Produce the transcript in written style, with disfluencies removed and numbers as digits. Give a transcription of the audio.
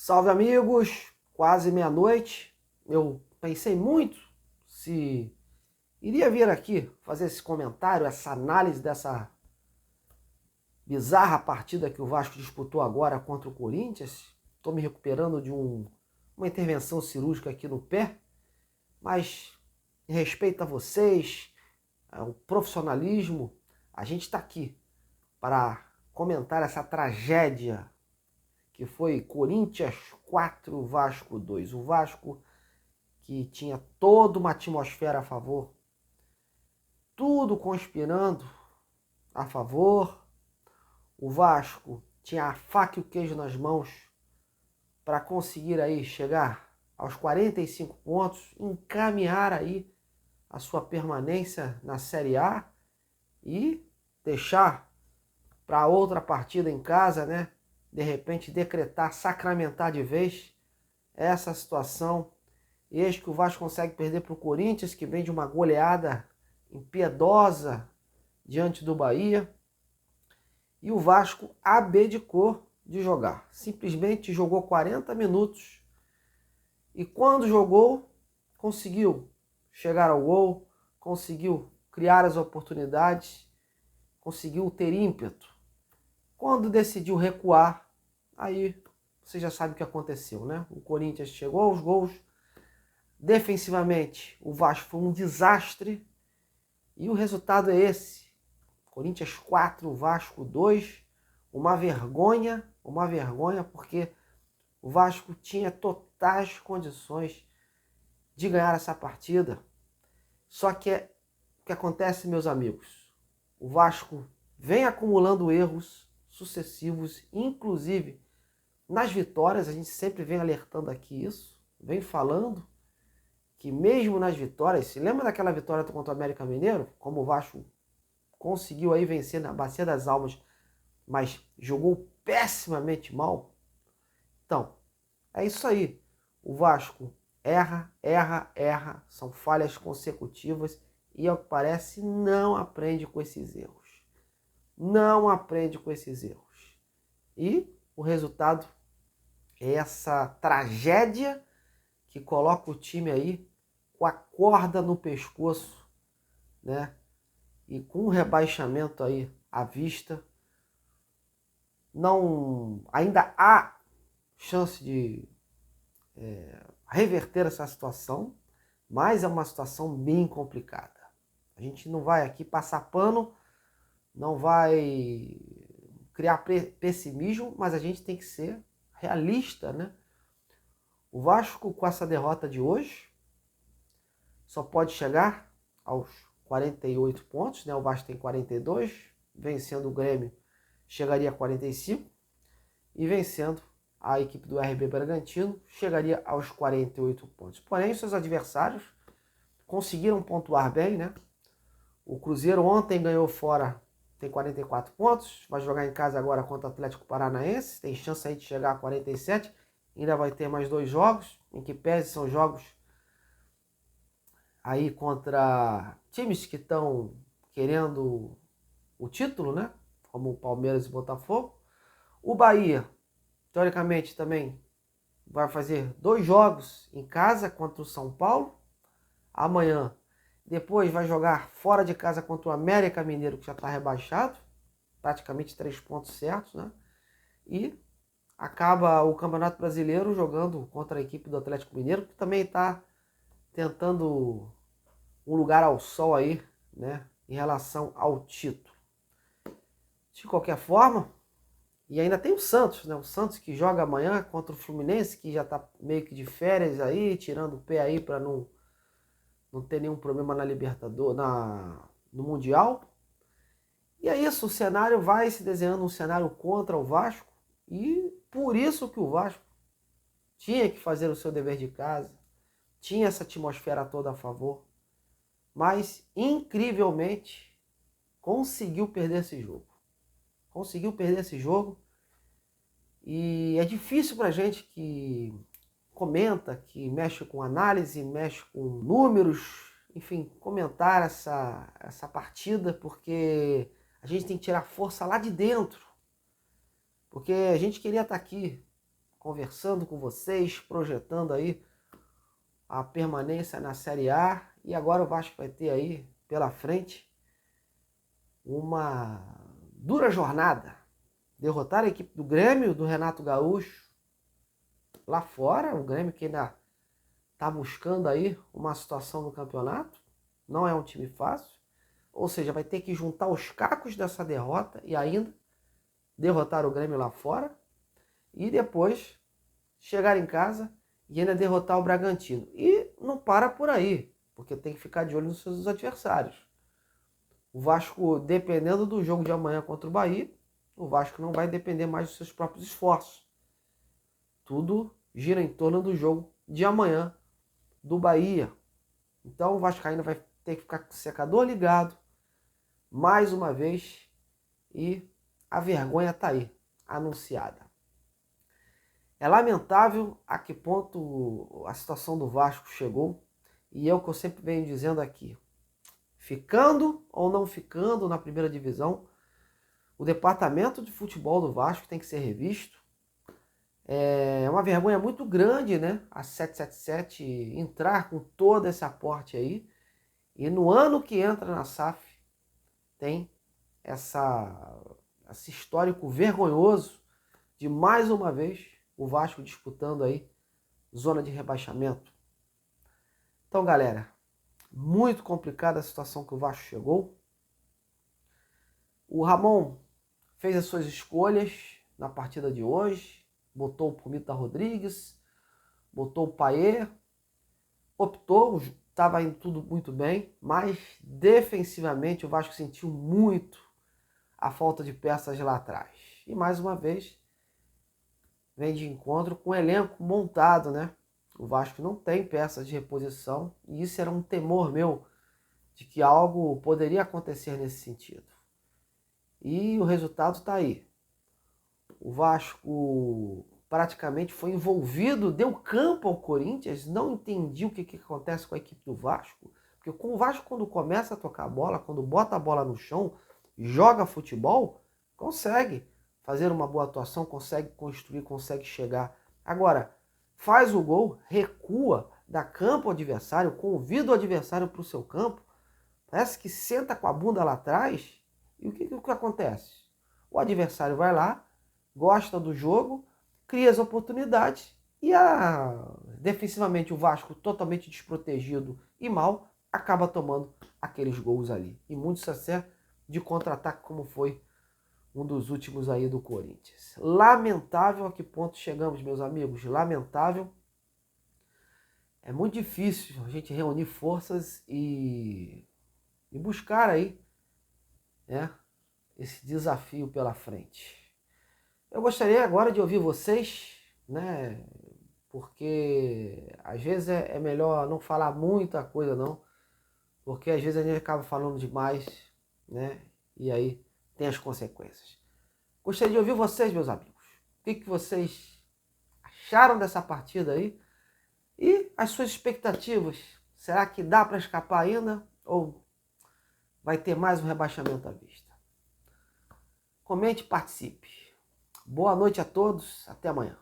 Salve amigos, quase meia-noite. Eu pensei muito se iria vir aqui fazer esse comentário, essa análise dessa bizarra partida que o Vasco disputou agora contra o Corinthians. Estou me recuperando de uma intervenção cirúrgica aqui no pé, mas em respeito a vocês, ao profissionalismo, a gente está aqui para comentar essa tragédia que foi Corinthians 4, Vasco 2. O Vasco que tinha toda uma atmosfera a favor, tudo conspirando a favor. O Vasco tinha a faca e o queijo nas mãos para conseguir aí chegar aos 45 pontos, encaminhar aí a sua permanência na Série A e deixar para outra partida em casa, né? De repente decretar, sacramentar de vez essa situação. Eis que o Vasco consegue perder para o Corinthians, que vem de uma goleada impiedosa diante do Bahia. E o Vasco abdicou de jogar. Simplesmente jogou 40 minutos. E quando jogou, conseguiu chegar ao gol, conseguiu criar as oportunidades, conseguiu ter ímpeto. Quando decidiu recuar, aí você já sabe o que aconteceu, né? O Corinthians chegou aos gols. Defensivamente, o Vasco foi um desastre. E o resultado é esse. Corinthians 4, Vasco 2. Uma vergonha porque o Vasco tinha totais condições de ganhar essa partida. Só que o que acontece, meus amigos? O Vasco vem acumulando erros sucessivos, inclusive nas vitórias. A gente sempre vem alertando aqui isso, vem falando que mesmo nas vitórias, se lembra daquela vitória contra o América Mineiro? Como o Vasco conseguiu aí vencer na Bacia das Almas, mas jogou pessimamente mal? Então, é isso aí. O Vasco erra, são falhas consecutivas e, ao que parece, não aprende com esses erros. Não aprende com esses erros. E o resultado é essa tragédia que coloca o time aí com a corda no pescoço, né? E com o rebaixamento aí à vista, ainda há chance de reverter essa situação, mas é uma situação bem complicada. A gente não vai aqui passar pano, não vai criar pessimismo, mas a gente tem que ser realista, né? O Vasco, com essa derrota de hoje, só pode chegar aos 48 pontos, né? O Vasco tem 42, vencendo o Grêmio chegaria a 45 e vencendo a equipe do RB Bragantino chegaria aos 48 pontos. Porém, seus adversários conseguiram pontuar bem, né? O Cruzeiro ontem ganhou fora, tem 44 pontos, vai jogar em casa agora contra o Atlético Paranaense, tem chance aí de chegar a 47, ainda vai ter mais 2 jogos, em que pese são jogos aí contra times que estão querendo o título, né? Como o Palmeiras e o Botafogo. O Bahia, teoricamente, também vai fazer 2 jogos em casa contra o São Paulo. Amanhã, depois vai jogar fora de casa contra o América Mineiro, que já está rebaixado. Praticamente 3 pontos certos, né? E acaba o Campeonato Brasileiro jogando contra a equipe do Atlético Mineiro, que também está tentando um lugar ao sol aí, né? Em relação ao título. De qualquer forma, e ainda tem o Santos, né? O Santos que joga amanhã contra o Fluminense, que já está meio que de férias aí, tirando o pé aí para não ter nenhum problema na Libertadores, no Mundial. E é isso, o cenário vai se desenhando um cenário contra o Vasco, e por isso que o Vasco tinha que fazer o seu dever de casa, tinha essa atmosfera toda a favor, mas incrivelmente conseguiu perder esse jogo. Conseguiu perder esse jogo. E é difícil pra gente que comenta, que mexe com análise, mexe com números, enfim, comentar essa partida, porque a gente tem que tirar força lá de dentro. Porque a gente queria estar aqui conversando com vocês, projetando aí a permanência na Série A. E agora o Vasco vai ter aí pela frente uma dura jornada. Derrotar a equipe do Grêmio, do Renato Gaúcho, lá fora. O Grêmio que ainda está buscando aí uma situação no campeonato. Não é um time fácil. Ou seja, vai ter que juntar os cacos dessa derrota e ainda derrotar o Grêmio lá fora. E depois chegar em casa e ainda derrotar o Bragantino. E não para por aí, porque tem que ficar de olho nos seus adversários. O Vasco, dependendo do jogo de amanhã contra o Bahia, o Vasco não vai depender mais dos seus próprios esforços. Tudo gira em torno do jogo de amanhã do Bahia. Então o Vascaíno vai ter que ficar com o secador ligado mais uma vez e a vergonha está aí, anunciada. É lamentável a que ponto a situação do Vasco chegou, e é o que eu sempre venho dizendo aqui. Ficando ou não ficando na primeira divisão, o departamento de futebol do Vasco tem que ser revisto. É uma vergonha muito grande, né? A 777 entrar com todo esse aporte aí, e no ano que entra na SAF tem esse histórico vergonhoso de mais uma vez o Vasco disputando aí zona de rebaixamento. Então, galera, muito complicada a situação que o Vasco chegou. O Ramon fez as suas escolhas na partida de hoje, botou o Pumita Rodrigues, botou o Payet, optou, estava indo tudo muito bem, mas defensivamente o Vasco sentiu muito a falta de peças lá atrás. E mais uma vez vem de encontro com o elenco montado, né? O Vasco não tem peças de reposição e isso era um temor meu de que algo poderia acontecer nesse sentido. E o resultado está aí. O Vasco praticamente foi envolvido, deu campo ao Corinthians, não entendi o que acontece com a equipe do Vasco, porque com o Vasco quando começa a tocar a bola, quando bota a bola no chão, joga futebol, consegue fazer uma boa atuação, consegue construir, consegue chegar. Agora, faz o gol, recua, dá campo ao adversário, convida o adversário para o seu campo, parece que senta com a bunda lá atrás, e o que acontece? O adversário vai lá, gosta do jogo, cria as oportunidades, e defensivamente o Vasco totalmente desprotegido e mal, acaba tomando aqueles gols ali. E muito sucesso de contra-ataque como foi um dos últimos aí do Corinthians. Lamentável a que ponto chegamos, meus amigos. Lamentável. É muito difícil a gente reunir forças e buscar aí, né, esse desafio pela frente. Eu gostaria agora de ouvir vocês, né, porque às vezes é melhor não falar muita coisa não, porque às vezes a gente acaba falando demais, né, e aí tem as consequências. Gostaria de ouvir vocês, meus amigos. O que vocês acharam dessa partida aí? E as suas expectativas? Será que dá para escapar ainda? Ou vai ter mais um rebaixamento à vista? Comente e participe. Boa noite a todos. Até amanhã.